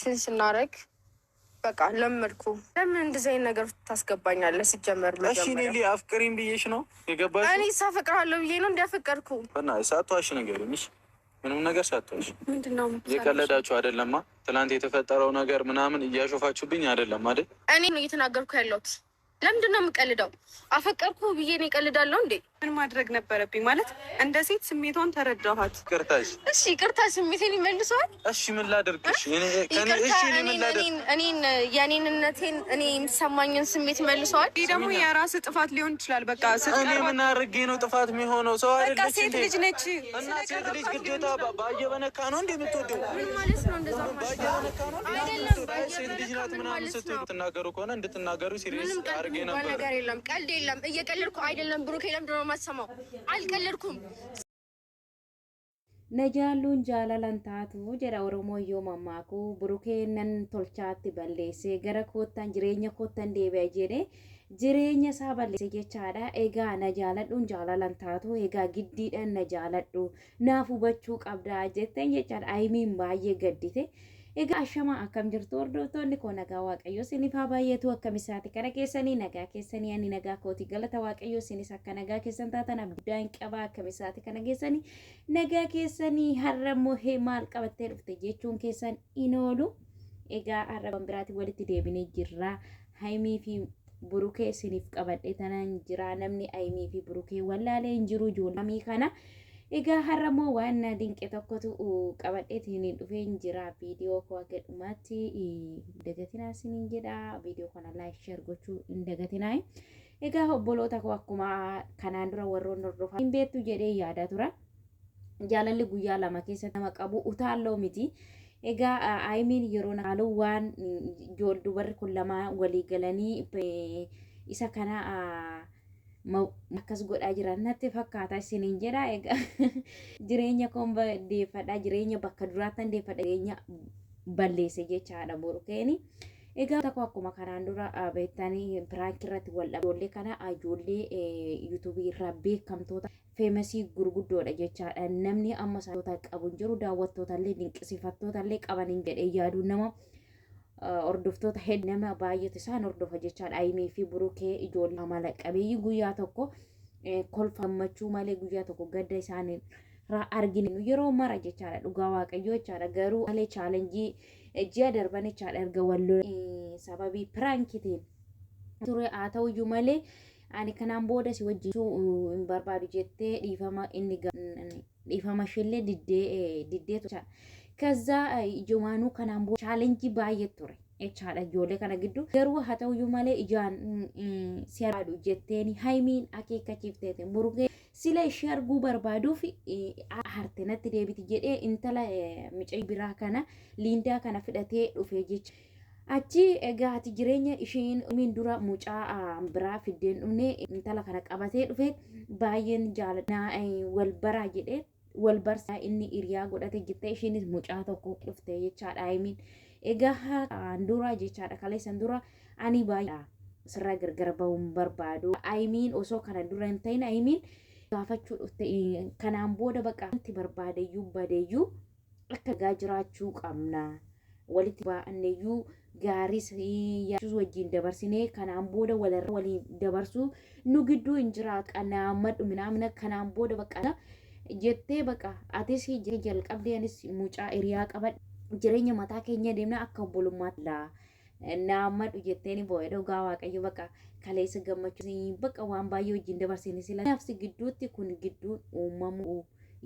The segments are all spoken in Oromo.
ሪሌሽን ስናረግ በቃ ለመድኩ። ለምን እንደዚህ አይነት ነገር ታስገባኛለህ? ሲጀመር እሺ እኔ አፍቅሪኝ ብዬሽ ነው የገባሽ? እኔ ሳፈቅራለሁ ብዬ ነው እንዲያፈቀርኩ እና ሳትዋሽ ንገሪኝ። ምንም ነገር ሳትዋሽ። ምንድነው የቀለዳችሁ አይደለማ? ትናንት የተፈጠረው ነገር ምናምን እያሾፋችሁብኝ አይደለም አይደል? እኔ ነው እየተናገርኩ ያለሁት። ለምንድን ነው የምቀልደው? አፈቀርኩ ብዬ ነው እቀልዳለሁ እንዴ? ምን ማድረግ ነበረብኝ? ማለት እንደ ሴት ስሜቷን ተረዳኋት። ቅርታሽ እሺ፣ ቅርታ ስሜቴን ይመልሰዋል። እሺ ምን ላድርግሽ? እኔን የኔንነቴን እኔ የሚሰማኝን ስሜት ይመልሰዋል። ይህ ደግሞ የራስ ጥፋት ሊሆን ይችላል። በቃ እኔ ምን አድርጌ ነው ጥፋት የሚሆነው? ሰው አይደለች ሴት ልጅ ነች እና ሴት ልጅ ግዴታ ባየ በነካ ነው እንዴ የምትወደው? ምን ማለት ነው እንደዛ? ባየ በነካ ነው አይደለም። ሴት ልጅ ናት ምናምን ስትናገሩ ከሆነ እንድትናገሩ ሲሪየስ አድርጌ ነበር። ነገር የለም፣ ቀልድ የለም። እየቀለድኩ አይደለም ብሩክ። ለምንድን ነው የማትሰማው? አልቀለድኩም። ነጃሉን ጃላላን ታቱ ጀራ ኦሮሞዮ መማኩ ብሩኬነን ቶልቻቲ በሌሴ ገረ ኮታን ጅሬኛ ኮታን ዴቢያ ጄኔ ጅሬኛ ሳ በሌሴ ጀቻዳ ኤጋ ነጃለዱን ጃላላን ታቱ ኤጋ ግዲደን ነጃለዱ ናፉ በቹ ቀብዳ ጀተን ጀቻዳ አይሚን ባየ ገዲቴ ኤጋ አሸማ አከም ጅርቱ ወርዶቶኒ ኮ ነጋ ዋቀዮ ሲኒፋ ባየቱ አከሚሳቲ ከነ ኬሰኒ ነጋ ኬሰኒ ያኒ ነጋ ኮቲ ገለተ ዋቀዮ ሲኒስ አከ ነጋ ኬሰን ታተን አብዳን ቀባ አከሚሳቲ ከነ ኬሰኒ ነጋ ኬሰኒ ሀረሞ ሄ ማል ቀበቴ ዱፍተ ጀቹን ኬሰን ኢኖሉ ኤጋ አረበን ብራቲ ወልቲ ዴቢኔ ጅራ ሃይሚ ፊ ብሩኬ ሲኒፍ ቀበዴ ተናን ጅራ ነምኒ አይሚ ፊ ብሩኬ ወላሌ እንጅሩ ጆላሚ ከና Egaa har'ammoo waan dinqee tokkotu qabadheetiin dhufeen jira viidiyoo koo akka dhumaatti dagatinaa isiniin jedha viidiyoo kana laayik sheer gochuu hin dagatinaa. Egaa obboloota koo akkuma kanaan dura warroon hordofan hin beektu jedhee yaada tura. Jaalalli guyyaa lama keessa nama qabu utaalloo miti. Egaa ayimiin yeroo naalu waan dubarri kun lama walii galanii isa kana akkas godhaa jiran natti fakkaata isiniin jedha. Egaa jireenya koon deeffadha, jireenya bakka duraatti deeffadha, jireenya balleesse jechaadha Burukeeni. Egaa tokko akkuma kanaan dura beektanii piraank irratti wal ijoollee kana ijoollee yuutuubii irraa beekamtoota feemasii gurguddoodha jechaadha. Namni amma saayitoota qabu jiru daawwattoota illee dinqisiifattoota illee qabaniin jedhee yaaduu nama ordoftoota hedduu nama baay'eetu isaan hordofa jechaadha. Ayimii fi Burukee ijoollee amala qabeeyyii guyyaa tokko kolfamachuu malee guyyaa tokko gadda isaanii arginu yeroo mara jechaadha. Dhugaa waaqayyoo jechaadha. Garuu malee chaalenjii ji'a darban jechaadha erga walloo sababii piraankitiin ture haa ta'uyyuu malee ani kanaan booda si wajjin hin barbaadu jettee dhiifama ishillee diddee jechaadha. ከዛ ጆማኑ ከናምቦ ቻሌንጅ ባየት ቱሬ ኤቻዳ ጆሌ ከነ ግዱ ገሩ ሀተው ዩማሌ ኢጃን ሲያዱ ጀቴኒ ሃይሚን አኬከቺፍቴቴ ሙሩጌ ሲለ ሸርጉ በርባዱፍ አርተነት ዴቢት ጀዴ እንተላ ምጨይ ቢራ ከነ ሊንዳ ከነ ፍደቴ ዱፌ ጀች አቺ ኤጋት ጅሬኛ ኢሽን ሚን ዱራ ሙጫ ብራ ፍዴን ኡኔ እንተላ ከነ ቀባቴ ዱፌ ባየን ጃለና ወልበራ ጀዴ walbarsaa inni iriyaa godhate jettee ishiinis mucaa tokko dhufte jechaadha. Ayimiin egaa dura jechaadha kaleessan dura ani baay'ee sirraa gargar bahuun barbaadu. Ayimiin osoo kana dura hin ta'in ayimiin gaafachuu dhufte kanaan booda baqa wanti barbaadeyyuu badeeyyuu akka gaa jiraachuu qabna walitti baa'anneyyuu gaaris yaachuu wajjin dabarsinee kanaan booda walirra waliin dabarsuu nu gidduu hin jiraatu qannaammadhu minaamina kanaan booda baqa jettee baqa atis jalqabdee anis mucaa hiriyaa qaban jireenya mataa keenya deemna akka obbulummaatti naammadhu jetteeni boo'ee dhugaa waaqayyo baqa kaleessa gammachuu baqa waan baay'ee wajjin dabarsine sila nafsi gidduutti kun gidduun uumamu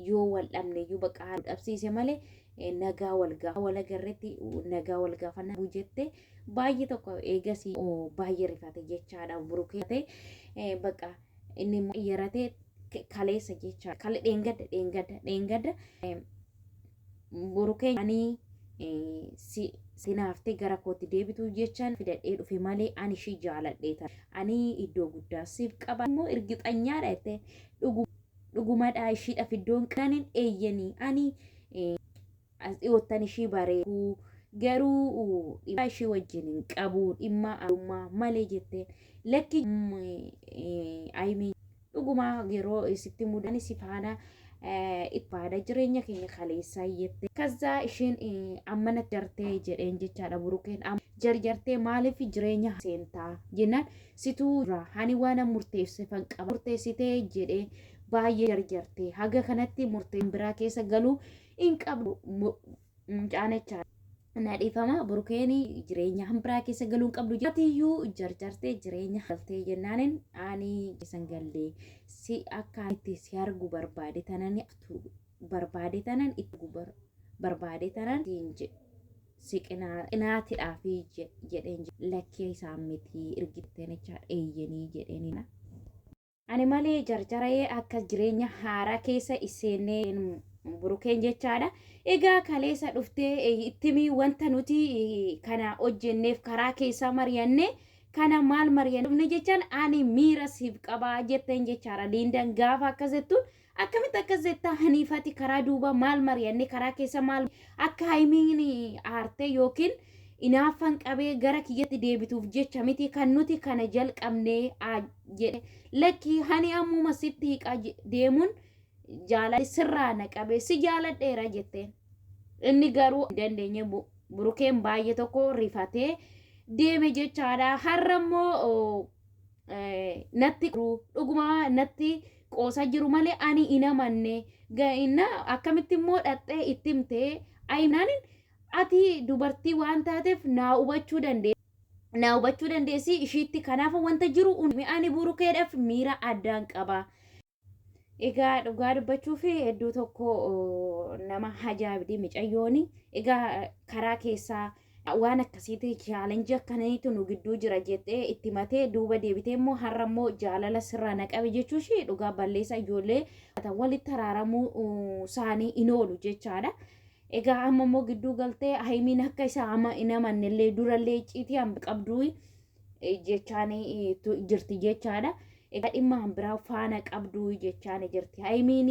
yoo wal dhabneyyuu baqa dhabsiise malee nagaa walgaa walagarreetti nagaa walgaafannaa jettee baay'ee tokko eegasii baay'ee rifate jechaadha Burukee ta'e baqa inni yaratee kaleessa jecha kale dheengadda Burukee ani sinaaftee gara kootti deebitu jechaan fidadhee dhufe malee ani ishii jaaladheeta. Ani iddoo guddaa siif qaba immoo irgixanyaadha jettee dhugumadhaa ishiidhaaf iddoon qanin eeyyanii ani as dhiyoottan ishii bareedu garuu dhibaa ishii wajjin hin qabu dhimma alummaa malee jettee lakki ayimii dhuguma yeroo isitti mudanii si faana ifaada jireenya keenya kaleessaa iyyette kaza ishiin ammana jartee jedheen jechaadha burukeen jarjartee maaliif jireenya seentaa jennaan situu hani waan murteessifan qaba murteessitee jedhee baay'ee jarjartee haga kanatti murteen biraa keessa galuu in qabu mucaanecha nadhifama burukeeni jireenya hambiraa keessa galuun qabdu jatiyyuu jarjartee jireenya galtee jennaanin ani keessan gallee si akka itti si argu barbaade tanan itti barbaade tanan si qinaatidhaaf jedheen lakkee isaa miti irgitteenicha eeyyanii jedheenina ani malee jarjaree akka jireenya haaraa keessa iseeneen burukeen jechaadha egaa kaleessa dhuftee ittimi wanta nuti kana hojjenneef karaa keessa mari'anne kana maal mari'anne dhufne jechaan ani miira siif qabaa jetteen jechaadha liindan gaafa akkasettuun akkamitti akkasetta haniifati karaa duuba maal mari'anne karaa keessa maal akka haimiin aartee yookiin inaafan qabee gara kiyyatti deebituuf jecha miti kan nuti kana jalqabnee jedhe lakki hani ammuma sitti hiqa deemuun jaalala sirraa naqabe si jaaladheera jetteen inni garuu dandeenye burukeen baay'ee tokko rifatee deeme jechaadha har'ammoo natti dhuguma natti qoosa jiru malee ani inamanne ga'inna akkamitti immoo dhaxxee itti himtee ayinaanin ati dubartii waan taateef naa hubachuu dandeessi ishiitti kanaaf wanta jiru ani burukeedhaaf miira addaan qaba. Egaa dhugaa dubbachuu fi hedduu tokko nama hajaabdi micayyooni egaa karaa keessaa waan akkasiiti chaalenjii akkaniitu nu gidduu jira jettee itti matee duuba deebitee immoo har'a immoo jaalala sirraa naqabe jechuushi dhugaa balleessa ijoollee walitti araaramuu isaanii in oolu jechaadha. Egaa amma immoo gidduu galtee haimiin akka isaa amma hin amannellee durallee icciitii qabduu jechaanii jirti jechaadha. Egaa dhimma biraa faana qabdu jechaan jirti haimiin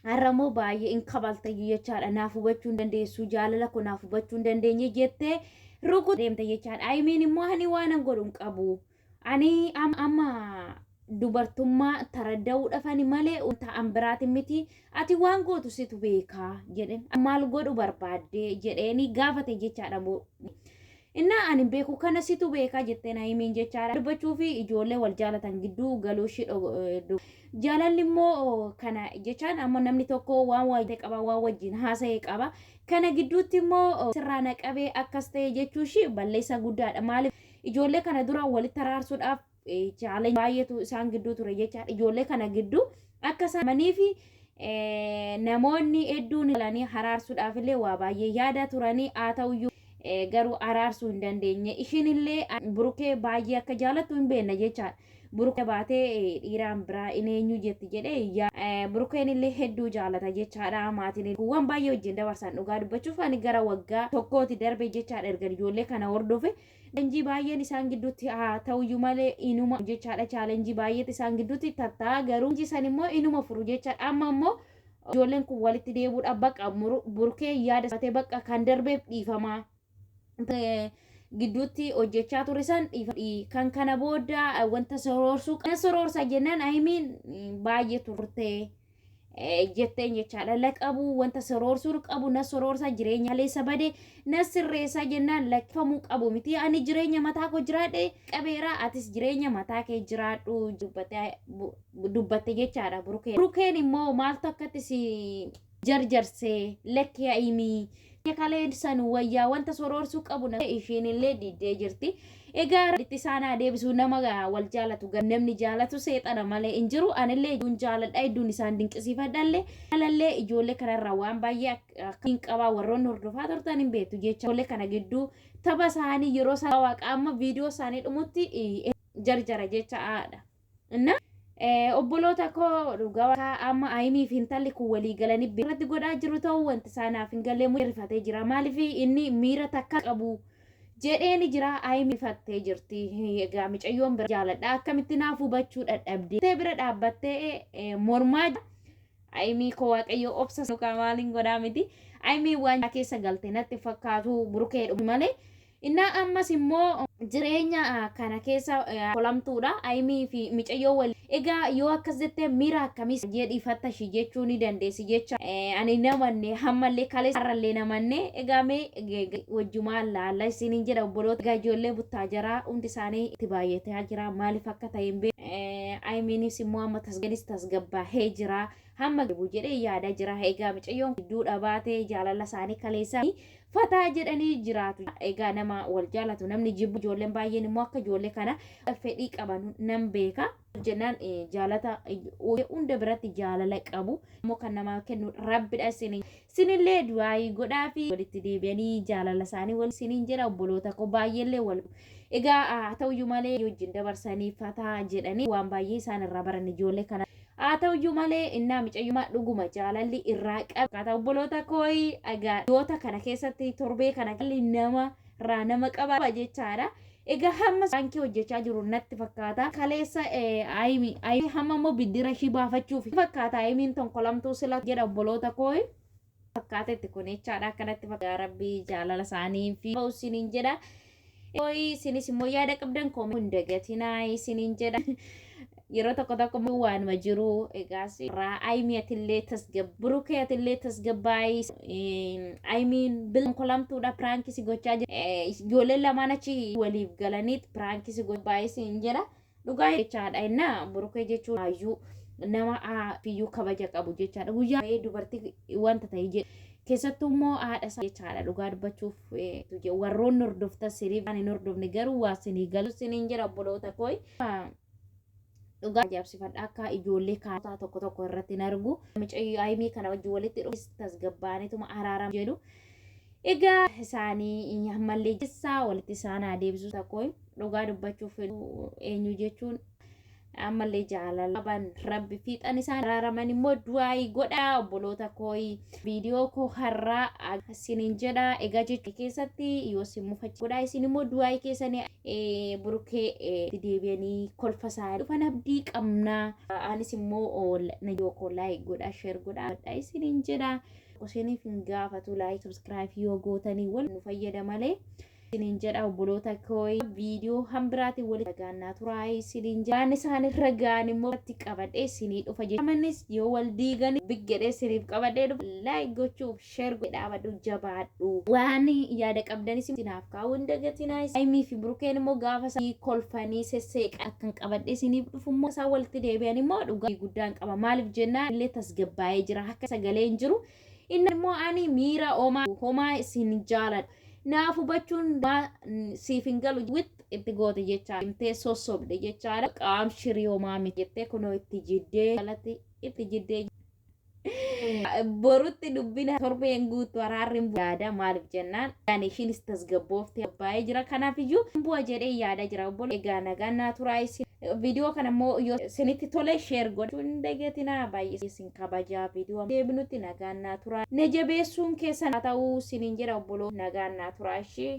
har'ammoo baay'ee in kabalta jechaadha naaf hubachuu hin dandeessu jaalala ko naaf hubachuu hin dandeenye jettee rukut deemte jechaadha haimiin immoo ani waan an godhu hin qabu ani amma dubartummaa taradda'uudhaaf ani malee ta'an biraatiin miti ati waan gootu situ beekaa jedheen maal godhu barbaadde jedheeni gaafate jechaadha inna ani beeku kana situ beekaa jetteen haimiin jechaadha dubbachuu fi ijoollee wal jaalatan gidduu galuu shidho jaalalli immoo kana jechaan amma namni tokko waan waayite qaba waan wajjin haasa'ee qaba kana gidduutti immoo sirraa naqabee akkas ta'e jechuushi balleessa guddaadha maaliif ijoollee kana dura walitti araarsuudhaaf chaalenjii baay'eetu isaan gidduu ture jechaadha ijoollee kana gidduu akka isaanii fi namoonni hedduun ilanii araarsuudhaaf illee waa baay'ee yaada turanii haa ta'uyyuu garuu araarsuu hin dandeenye ishiinillee burukee baay'ee akka jaalattu hin beekna jechaadha burukee baatee dhiiraan biraa in eenyu jetti jedhee burukeen illee hedduu jaalata jechaadha maatiin waan baay'ee wajjin dabarsan dhugaa dubbachuuf ani gara waggaa tokkooti darbe jechaadha erga ijoollee kana hordofe chaalenjii baay'een isaan gidduutti haa ta'uyyuu malee inuma jechaadha chaalenjii baay'eetti isaan gidduutti tattaa garuu san immoo inuma furu jechaadha amma immoo ijoolleen kun walitti deebuudhaaf bakka burukee yaada isaatee bakka kan darbeef dhiifamaa gidduutti hojjechaa ture san kan kana booda wanta soroorsuu kana soroorsa jennaan haimiin baay'ee turte jetteen jechaadha laqabu wanta soroorsuu qabu na soroorsa jireenya leessa bade na sirreessa jennaan lakkifamuu qabu miti ani jireenya mataa koo jiraadhe qabeera atis jireenya mataa kee jiraadhu dubbatte jechaadha burukeen immoo maaltu akkatti si jarjarsee lakkee haimii kaleen san wayyaa wanta soroorsuu qabu ishiin illee diddee jirti egaa itti isaanaa deebisuu nama wal jaalatu namni jaalatu seexana malee hin jiru anillee ijoon jaaladha idduun isaan dinqisiifadhallee jaalallee ijoollee kanarraa waan baay'ee akka hin qabaa warroonni hordofaa turtan hin beektu jecha ijoollee kana gidduu tapha isaanii yeroo isaan waaqa amma viidiyoo isaanii dhumutti jarjara jecha haadha inna obboloota koo dhugaa amma haimii fi intalli kun walii galanii irratti godhaa jiru ta'uu wanti isaanaaf hin galle rifatee jira maaliif inni miira takka qabu jedheeni jira haimii rifattee jirti egaa micayyoon bira jaaladha akkamitti naaf hubachuu dadhabdee bira dhaabbattee mormaa haimii koo waaqayyo obsa nuka maaliin godhaa miti haimii waan keessa galte natti fakkaatu burukee dhufu malee innaa ammas immoo jireenya kana keessa kolamtuudha aymii fi micayyoo wal egaa yoo akkas jettee miira akkamiis jedhiifatta shi jechuu ni dandeessi jecha ani namanne hammallee kaleessarrallee namanne egaa mee wajjumaa laalla isiniin jedha obboloota egaa ijoollee buttaa jaraa hundi isaanii itti baay'atee jira maaliif akka ta'e hin beeku aymiinis immoo amma tasgabbaahee jira hamma gabu jedhee yaada jira egaa micayyoon gidduu dhabaatee jaalala isaanii kaleessaa fataa jedhanii jiraatu egaa nama wal jaalatu namni jibbu ijoolleen baay'een immoo akka ijoollee kana fedhii qaban nan beeka jennaan jaalata hunda biratti jaalala qabu immoo kan nama kennu rabbidha sinillee du'aayii godhaa fi walitti deebi'anii jaalala isaanii wal siniin jedha obboloota ko baay'eellee wal egaa ta'uyyuu malee wajjin dabarsanii fataa jedhanii waan baay'ee isaan irraa baran ijoollee kana ta'uyyuu malee innaa micayyummaa dhuguma jaalalli irraa qaba obboloota kooyi egaa yoota kana keessatti torbee kana nama irraa nama qaba jechaadha egaa hamma baankii hojjechaa jiru natti fakkaata kaleessa aymi hamma immoo biddira ishii baafachuuf fakkaata aymiin tonkolamtuu sila jedha obboloota kooyi fakkaata itti kun jechaadha akkanatti fakkaata rabbii jaalala isaanii fi isiniin jedha kooyi isinis immoo yaada qabdan koomuu hin dagatinaa isiniin jedha yeroo tokko waanuma jiru egaas irraa aymiyatillee burukeeyatillee tasgabbaayii aymiin bilkolamtuudha piraankisi gochaa jira ijoolleen lamaan achi waliif galaniit piraankisi gochaa jedha dhugaa jechaadha innaa burukee jechuun hayyuu nama fiyyuu kabaja qabu jechaadha guyyaa dubartii wanta ta'e jedhe keessattuu immoo haadha isaa jechaadha dhugaa dubbachuuf warroonni hordoftan siniif ani hordofne garuu waa sinii galu siniin jedha obboloota kooyi dhugaa ajaa'ibsiifadha akka ijoollee kaanotaa tokko irratti hin argu micayyoo aymii kana wajjin walitti dhufu tasgabbaaniituma araaramu jedhu egaa isaanii ammallee jessaa walitti isaan adeemsisu tokko dhugaa dubbachuuf eenyu jechuun ammallee jaalala qaban rabbi fiixan isaan araaraman immoo du'aayii godhaa obboloota kooyi viidiyoo koo har'aa isiniin jedha egaa jechuun keessatti yoo simmufachi godhaa isin immoo du'aayii keessanii burukee deebi'anii kolfa isaa dhufan abdii qabnaa anis immoo najoo koo laayik godhaa sheer godhaa isiniin jedha isiniif hin gaafatu laayik sabskiraayib yoo gootanii wal nu fayyada malee isiniin jedha obboloota kooyi viidiyoo hambiraatiin walitti dhagaannaa turaa isiniin jedha waan isaan irra ga'an immoo itti qabadhee isinii dhufa jechaamanis yoo wal diigan biggedhee isiniif qabadhee dhufa laayik gochuuf sheer godhaabadhu jabaadhu waan yaada qabdanis isinaaf kaa'uu hin dagatinaa aymii fi burukeen immoo gaafa isaanii kolfanii sesseeqa akkan qabadhee isiniif dhufu immoo isaan walitti deebi'an immoo dhugaa guddaan qaba maaliif jennaan illee tasgabbaa'ee jira akka sagalee hin jiru inni immoo ani miira homaa isin jaaladha naaf hubachuun siif hin galu wit itti goote jechaa himtee sossobde jechaadha qaam shirii homaa miti jettee kunoo itti jiddee jalatti itti jiddee borutti dubbina torbeen guutuu araarri yaada maaliif jennaan yani ishiinis tasgabboofte abbaayee jira kanaaf iyyuu bu'a jedhee yaada jira obbolo egaa nagaannaa turaa isin viidiyoo kana immoo yoo isinitti tole sheer godhuun dagatinaa baay'ee isin kabajaa viidiyoo deebinutti nagaannaa turaa ne jabeessuun keessan haa ta'uu isiniin jedha obbolo nagaannaa turaa ishee